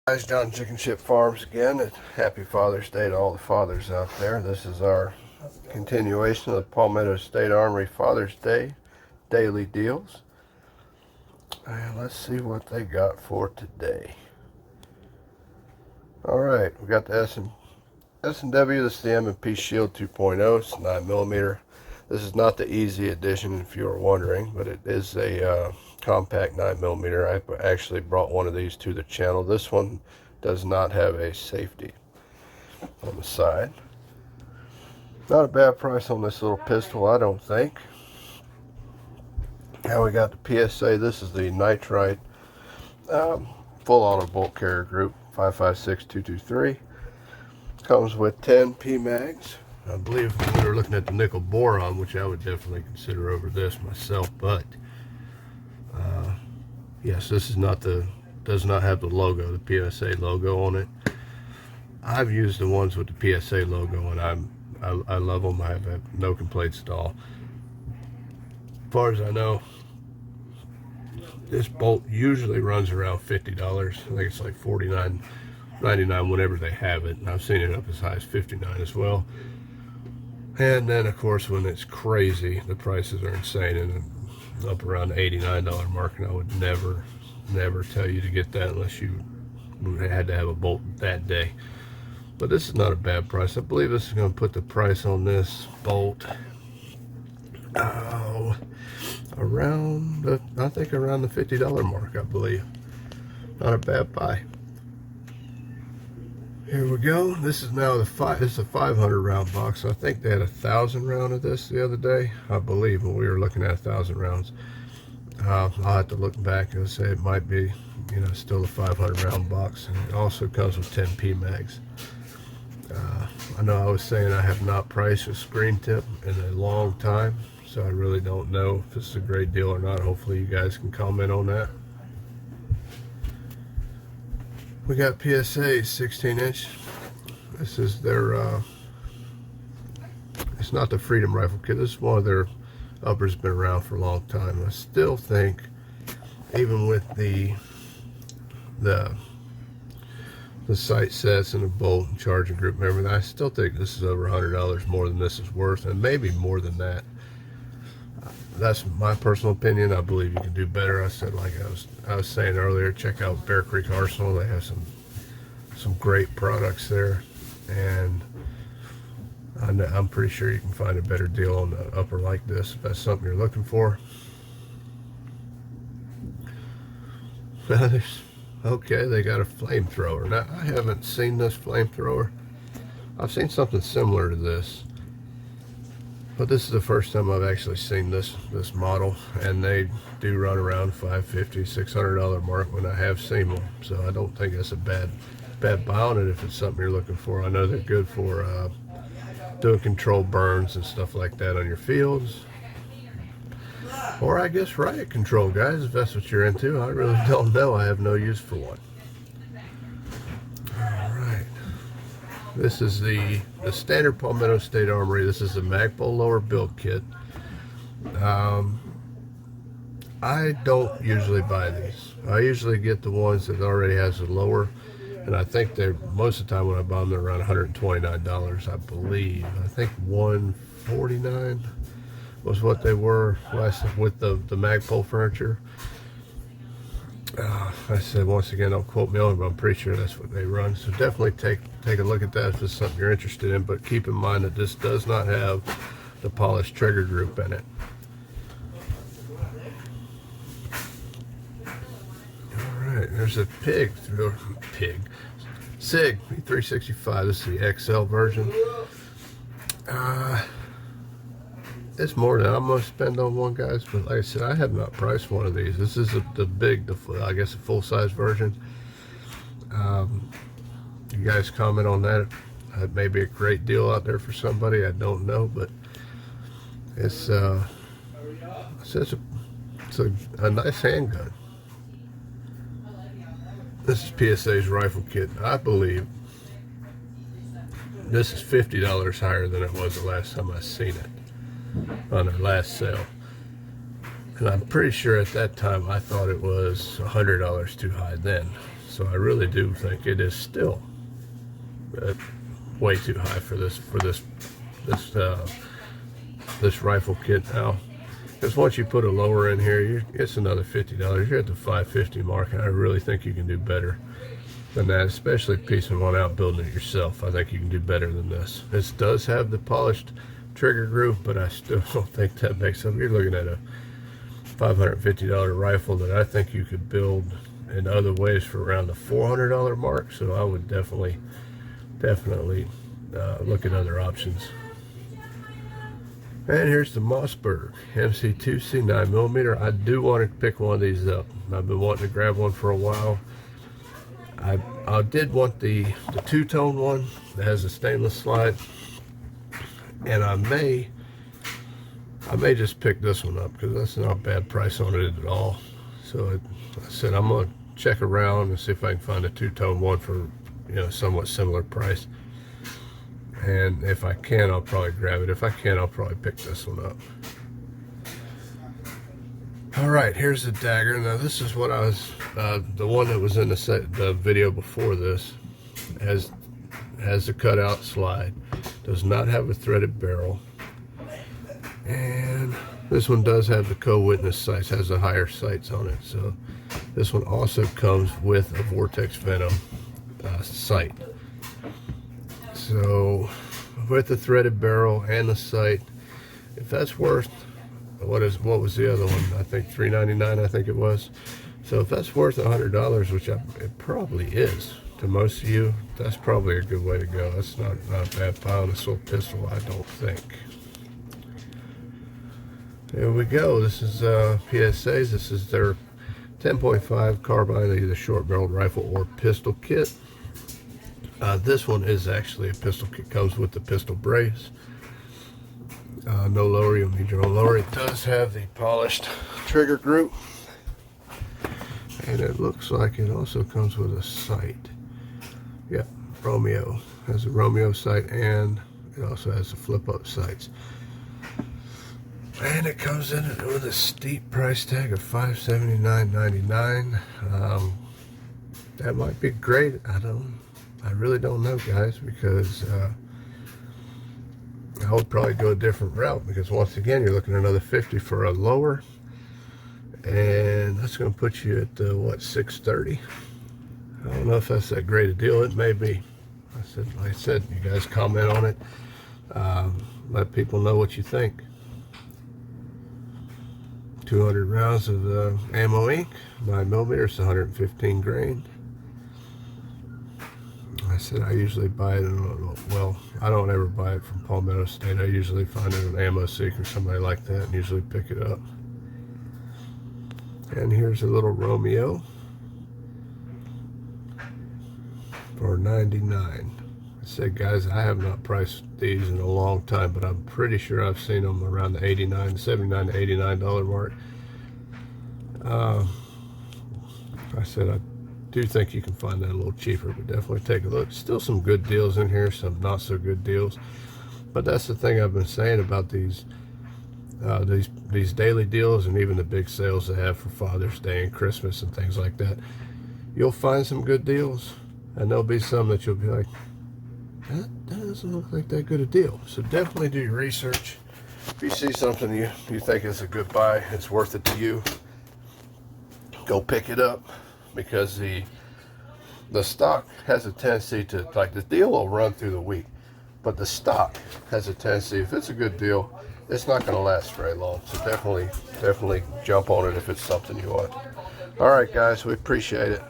Guys, John Chicken Ship Farms again. Happy Father's Day to all the fathers out there. This is our continuation of the Palmetto State Armory Father's Day daily deals. And let's see what they got for today. Alright, we got the S&W. This is the M&P Shield 2.0. It's 9mm. This is not the Easy Edition if you were wondering, but it is a compact 9mm. I actually brought one of these to the channel. This one does not have a safety on the side. Not a bad price on this little pistol, I don't think. Now we got the PSA. This is the nitrite full auto bolt carrier group 5.56-223. Comes with 10 PMags. I believe we were looking at the nickel boron, which I would definitely consider over this myself, but yes, this is not does not have the logo, the PSA logo on it. I've used the ones with the PSA logo, and I love them. I have no complaints at all. As far as I know, this bolt usually runs around $50. I think it's like $49.99 whenever they have it, and I've seen it up as high as $59 as well. And then, of course, when it's crazy, the prices are insane, and up around the $89 mark, and I would never tell you to get that unless you had to have a bolt that day. But this is not a bad price. I believe this is going to put the price on this bolt around the, I think around the $50 mark, I believe. Not a bad buy. Here we go. This is now this is a 500 round box. I think they had 1,000 round of this the other day, I believe, when we were looking at 1,000 rounds. I'll have to look back and say it might be, you know, still a 500 round box, and it also comes with 10 PMags. I know I was saying I have not priced a screen tip in a long time, so I really don't know if this is a great deal or not. Hopefully you guys can comment on that. We got PSA 16-inch. This is their, it's not the Freedom Rifle Kit. This is one of their uppers, been around for a long time. I still think, even with the sight sets and the bolt and charging group and everything, I still think this is over $100 more than this is worth, and maybe more than that. That's my personal opinion. I believe you can do better. I said, like I was saying earlier, check out Bear Creek Arsenal. They have some great products there, and I'm pretty sure you can find a better deal on the upper like this if that's something you're looking for. Okay, they got a flamethrower. Now, I haven't seen this flamethrower. I've seen something similar to this, but this is the first time I've actually seen this model, and they do run around $550, $600 mark when I have seen them. So I don't think that's a bad buy on it if it's something you're looking for. I know they're good for doing controlled burns and stuff like that on your fields, or I guess riot control, guys, if that's what you're into. I really don't know. I have no use for one. This is the standard Palmetto State Armory. This is the Magpul lower build kit. I don't usually buy these. I usually get the ones that already has the lower, and I think they're, most of the time when I buy them, they're around $129, I believe. I think $149 was what they were last with the Magpul furniture. I said, once again, don't quote me on it, but I'm pretty sure that's what they run. So definitely take a look at that if it's something you're interested in. But keep in mind that this does not have the polished trigger group in it. All right, there's a SIG 365. This is the XL version. It's more than I'm going to spend on one, guys, but like I said, I have not priced one of these. This is I guess, a full-size version. You guys comment on that. It may be a great deal out there for somebody. I don't know, but it's a nice handgun. This is PSA's Rifle Kit. I believe this is $50 higher than it was the last time I seen it on their last sale. And I'm pretty sure at that time I thought it was $100 too high then. So I really do think it is still way too high for this rifle kit now. Because once you put a lower in here, it's another $50. You're at the $550 mark, and I really think you can do better than that, especially piecing one out, building it yourself. I think you can do better than this. This does have the polished trigger groove, but I still don't think that makes up. You're looking at a $550 rifle that I think you could build in other ways for around the $400 mark. So I would definitely look at other options. And here's the Mossberg MC2C9 9mm. I do want to pick one of these up. I've been wanting to grab one for a while. I did want the two-tone one that has a stainless slide, and I may just pick this one up because that's not a bad price on it at all. So I said I'm gonna check around and see if I can find a two-tone one for, you know, somewhat similar price. And if I can, I'll probably grab it. If I can, I'll probably pick this one up. All right, here's the Dagger. Now this is what I was, the one that was in the video before this, has a cutout slide, does not have a threaded barrel, and this one does have the co-witness sights, has the higher sights on it. So this one also comes with a Vortex Venom sight. So with the threaded barrel and the sight, if that's worth, what was the other one? I think $399, I think it was. So if that's worth $100, which it probably is to most of you, that's probably a good way to go. That's not a bad buy on this little pistol, I don't think. There we go. This is PSA's. This is their 10.5 carbine, either short-barreled rifle or pistol kit. This one is actually a pistol kit. Comes with the pistol brace. No lower, you'll need your own lower. It does have the polished trigger group, and it looks like it also comes with a sight. Yeah, Romeo has a Romeo sight, and it also has the flip-up sights. And it comes in with a steep price tag of $579.99. That might be great. I really don't know, guys, because I would probably go a different route, because once again you're looking at another $50 for a lower, and that's going to put you at what, $630. I don't know if that's that great a deal. It may be. Like I said, you guys comment on it, let people know what you think. 200 rounds of ammo ink, 9mm, 115 grain. I said I usually buy it in, well, I don't ever buy it from Palmetto State. I usually find it in Ammo Seek or somebody like that and usually pick it up. And here's a little Romeo for $99. I said, guys, I have not priced these in a long time, but I'm pretty sure I've seen them around the $79 to $89 mark. I said I do think you can find that a little cheaper, but definitely take a look. Still some good deals in here, some not so good deals. But that's the thing I've been saying about these daily deals, and even the big sales they have for Father's Day and Christmas and things like that. You'll find some good deals, and there'll be some that you'll be like, that doesn't look like that good a deal. So definitely do your research. If you see something you think is a good buy, it's worth it to you, go pick it up. Because the stock has a tendency to, like, the deal will run through the week, but the stock has a tendency, if it's a good deal, it's not going to last very long. So definitely jump on it if it's something you want. All right, guys, we appreciate it.